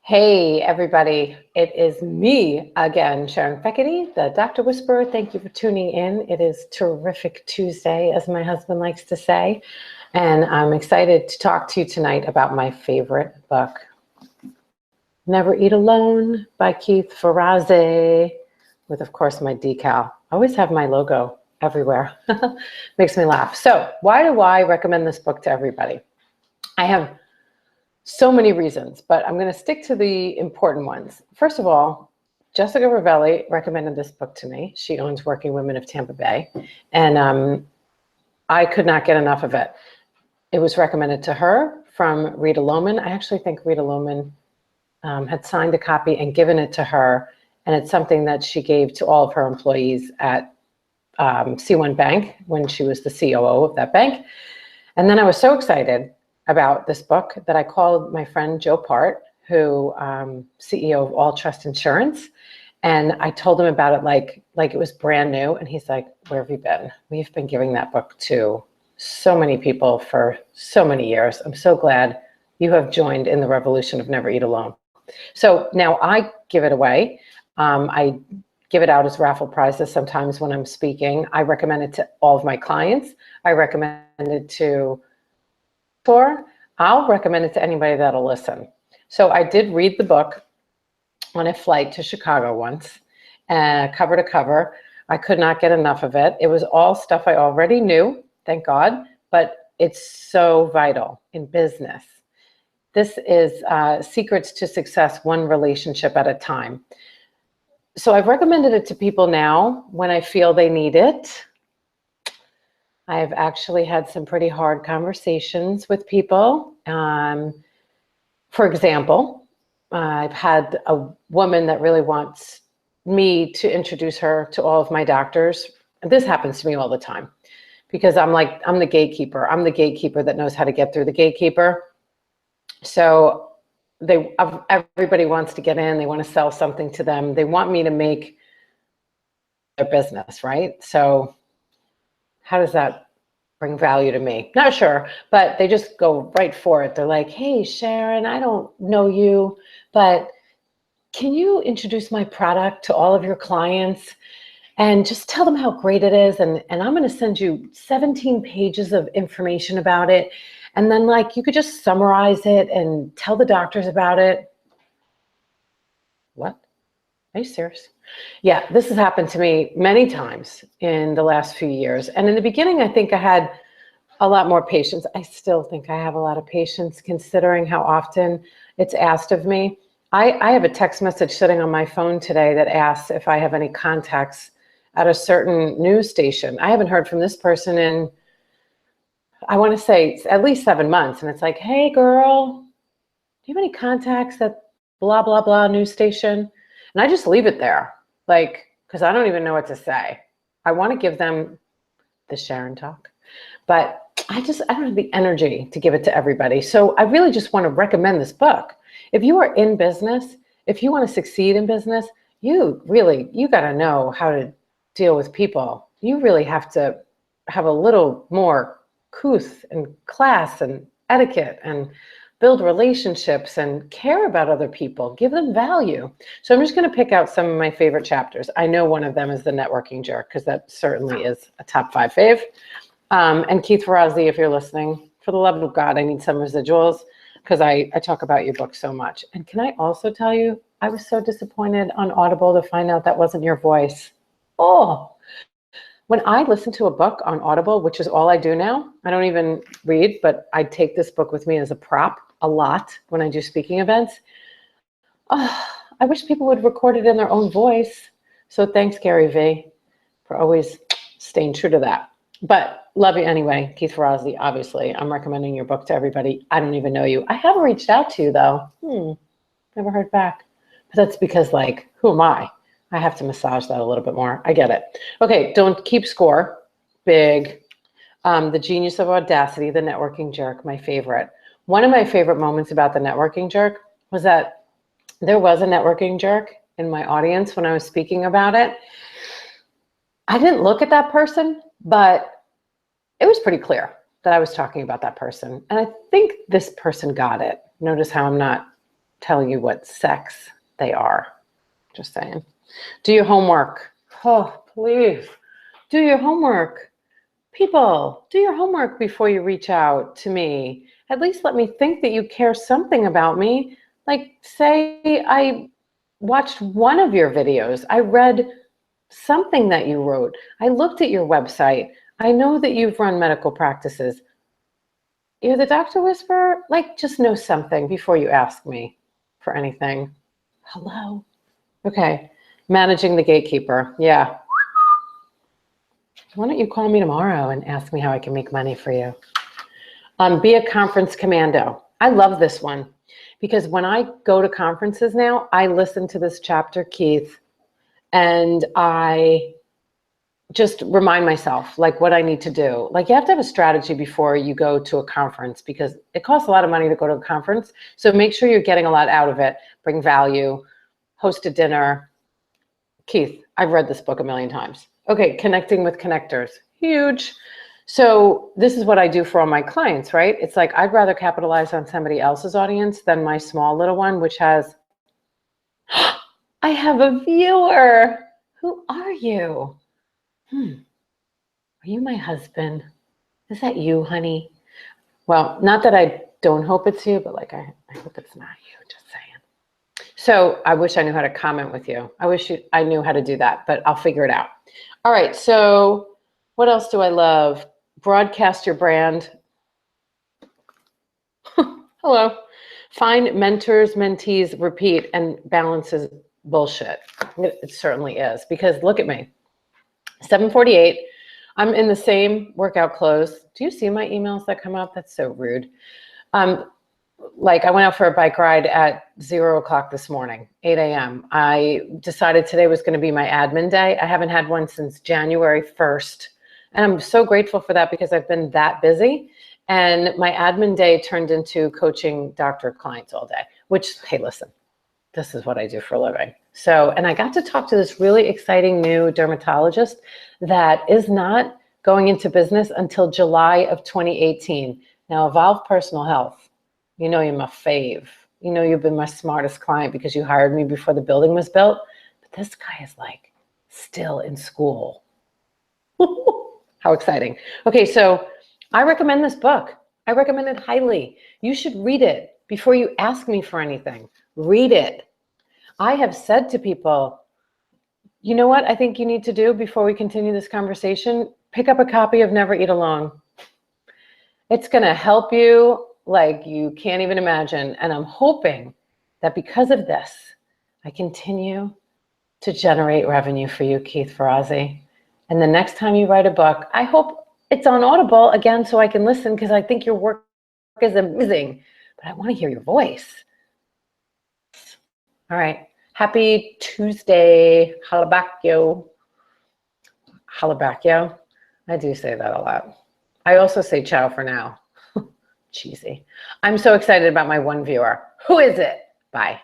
Hey, everybody. It is me again, Sharon Feckety, the Dr. Whisperer. Thank you for tuning in. It is Terrific Tuesday, as my husband likes to say. And I'm excited to talk to you tonight about my favorite book, Never Eat Alone by Keith Ferrazzi, with, of course, my decal. I always have my logo everywhere. Makes me laugh. So why do I recommend this book to everybody? I have so many reasons, but I'm going to stick to the important ones. First of all, Jessica Ravelli recommended this book to me. She owns Working Women of Tampa Bay, and I could not get enough of it. It was recommended to her from Rita Lohman. I actually think Rita Lohman had signed a copy and given it to her, and it's something that she gave to all of her employees at C1 Bank when she was the COO of that bank. And then I was so excited about this book that I called my friend Joe Part, who CEO of All Trust Insurance, and I told him about it like it was brand new. And he's like, "Where have you been? We've been giving that book to so many people for so many years. I'm so glad you have joined in the revolution of Never Eat Alone." So now I give it away. I give it out as raffle prizes sometimes when I'm speaking. I recommend it to all of my clients. I recommend it to I'll recommend it to anybody that'll listen. So I did read the book on a flight to Chicago once, cover to cover. I could not get enough of it. It was all stuff I already knew, thank God, but it's so vital in business. This is Secrets to Success, One Relationship at a Time. So I've recommended it to people now when I feel they need it. I've actually had some pretty hard conversations with people. For example, I've had a woman that really wants me to introduce her to all of my doctors. And this happens to me all the time because I'm the gatekeeper. I'm the gatekeeper that knows how to get through the gatekeeper. So everybody wants to get in. They want to sell something to them. They want me to make their business, right? So how does that bring value to me? Not sure, but they just go right for it. They're like, "Hey, Sharon, I don't know you, but can you introduce my product to all of your clients and just tell them how great it is? And I'm going to send you 17 pages of information about it. And then you could just summarize it and tell the doctors about it." What? Are you serious? Yeah, this has happened to me many times in the last few years. And in the beginning, I think I had a lot more patience. I still think I have a lot of patience considering how often it's asked of me. I have a text message sitting on my phone today that asks if I have any contacts at a certain news station. I haven't heard from this person in, I want to say, at least 7 months. And it's like, "Hey, girl, do you have any contacts at blah, blah, blah news station?" And I just leave it there, because I don't even know what to say. I want to give them the Sharon talk, but I don't have the energy to give it to everybody. So I really just want to recommend this book. If you are in business, if you want to succeed in business, you got to know how to deal with people. You really have to have a little more couth and class and etiquette and build relationships and care about other people, give them value. So I'm just going to pick out some of my favorite chapters. I know one of them is the networking jerk, because that certainly is a top 5 fave. And Keith Ferrazzi, if you're listening, for the love of God, I need some residuals, because I talk about your book so much. And can I also tell you, I was so disappointed on Audible to find out that wasn't your voice. Oh, when I listen to a book on Audible, which is all I do now, I don't even read, but I take this book with me as a prop a lot when I do speaking events. Oh, I wish people would record it in their own voice. So thanks, Gary V, for always staying true to that. But love you anyway, Keith Ferrazzi. Obviously, I'm recommending your book to everybody. I don't even know you. I haven't reached out to you, though. Never heard back. But that's because, who am I? I have to massage that a little bit more. I get it. Okay, Don't Keep Score. Big. The Genius of Audacity, the networking jerk, my favorite. One of my favorite moments about the networking jerk was that there was a networking jerk in my audience when I was speaking about it. I didn't look at that person, but it was pretty clear that I was talking about that person. And I think this person got it. Notice how I'm not telling you what sex they are. Just saying. Do your homework. Oh, please. Do your homework. People, do your homework before you reach out to me. At least let me think that you care something about me. Like, say I watched one of your videos. I read something that you wrote. I looked at your website. I know that you've run medical practices. You're the Doctor Whisperer? Like, just know something before you ask me for anything. Hello? Okay. Managing the gatekeeper. Yeah. Why don't you call me tomorrow and ask me how I can make money for you? Be a conference commando. I love this one because when I go to conferences now, I listen to this chapter, Keith, and I just remind myself like what I need to do. Like you have to have a strategy before you go to a conference because it costs a lot of money to go to a conference. So make sure you're getting a lot out of it, bring value, host a dinner. Keith, I've read this book a million times. Okay, connecting with connectors, huge. So this is what I do for all my clients, right? It's like I'd rather capitalize on somebody else's audience than my small little one, which has, I have a viewer. Who are you? Are you my husband? Is that you, honey? Well, not that I don't hope it's you, but like I hope it's not you, just saying. So I wish I knew how to comment with you. I wish I knew how to do that, but I'll figure it out. All right, so what else do I love? Broadcast your brand. Hello. Find mentors, mentees, repeat, and balance is bullshit. It certainly is, because look at me. 7:48. I'm in the same workout clothes. Do you see my emails that come up? That's so rude. Like I went out for a bike ride at 0 o'clock this morning, 8 a.m. I decided today was going to be my admin day. I haven't had one since January 1st. And I'm so grateful for that because I've been that busy. And my admin day turned into coaching doctor clients all day, which, hey, listen, this is what I do for a living. So, and I got to talk to this really exciting new dermatologist that is not going into business until July of 2018. Now, Evolve Personal Health. You know you're my fave. You know you've been my smartest client because you hired me before the building was built. But this guy is like still in school. How exciting. Okay, so I recommend this book. I recommend it highly. You should read it before you ask me for anything. Read it. I have said to people, you know what I think you need to do before we continue this conversation? Pick up a copy of Never Eat Alone. It's going to help you like you can't even imagine. And I'm hoping that because of this, I continue to generate revenue for you, Keith Ferrazzi. And the next time you write a book, I hope it's on Audible again so I can listen because I think your work is amazing. But I want to hear your voice. All right. Happy Tuesday. Halabakyo. Halabakyo. I do say that a lot. I also say ciao for now. Cheesy. I'm so excited about my one viewer. Who is it? Bye.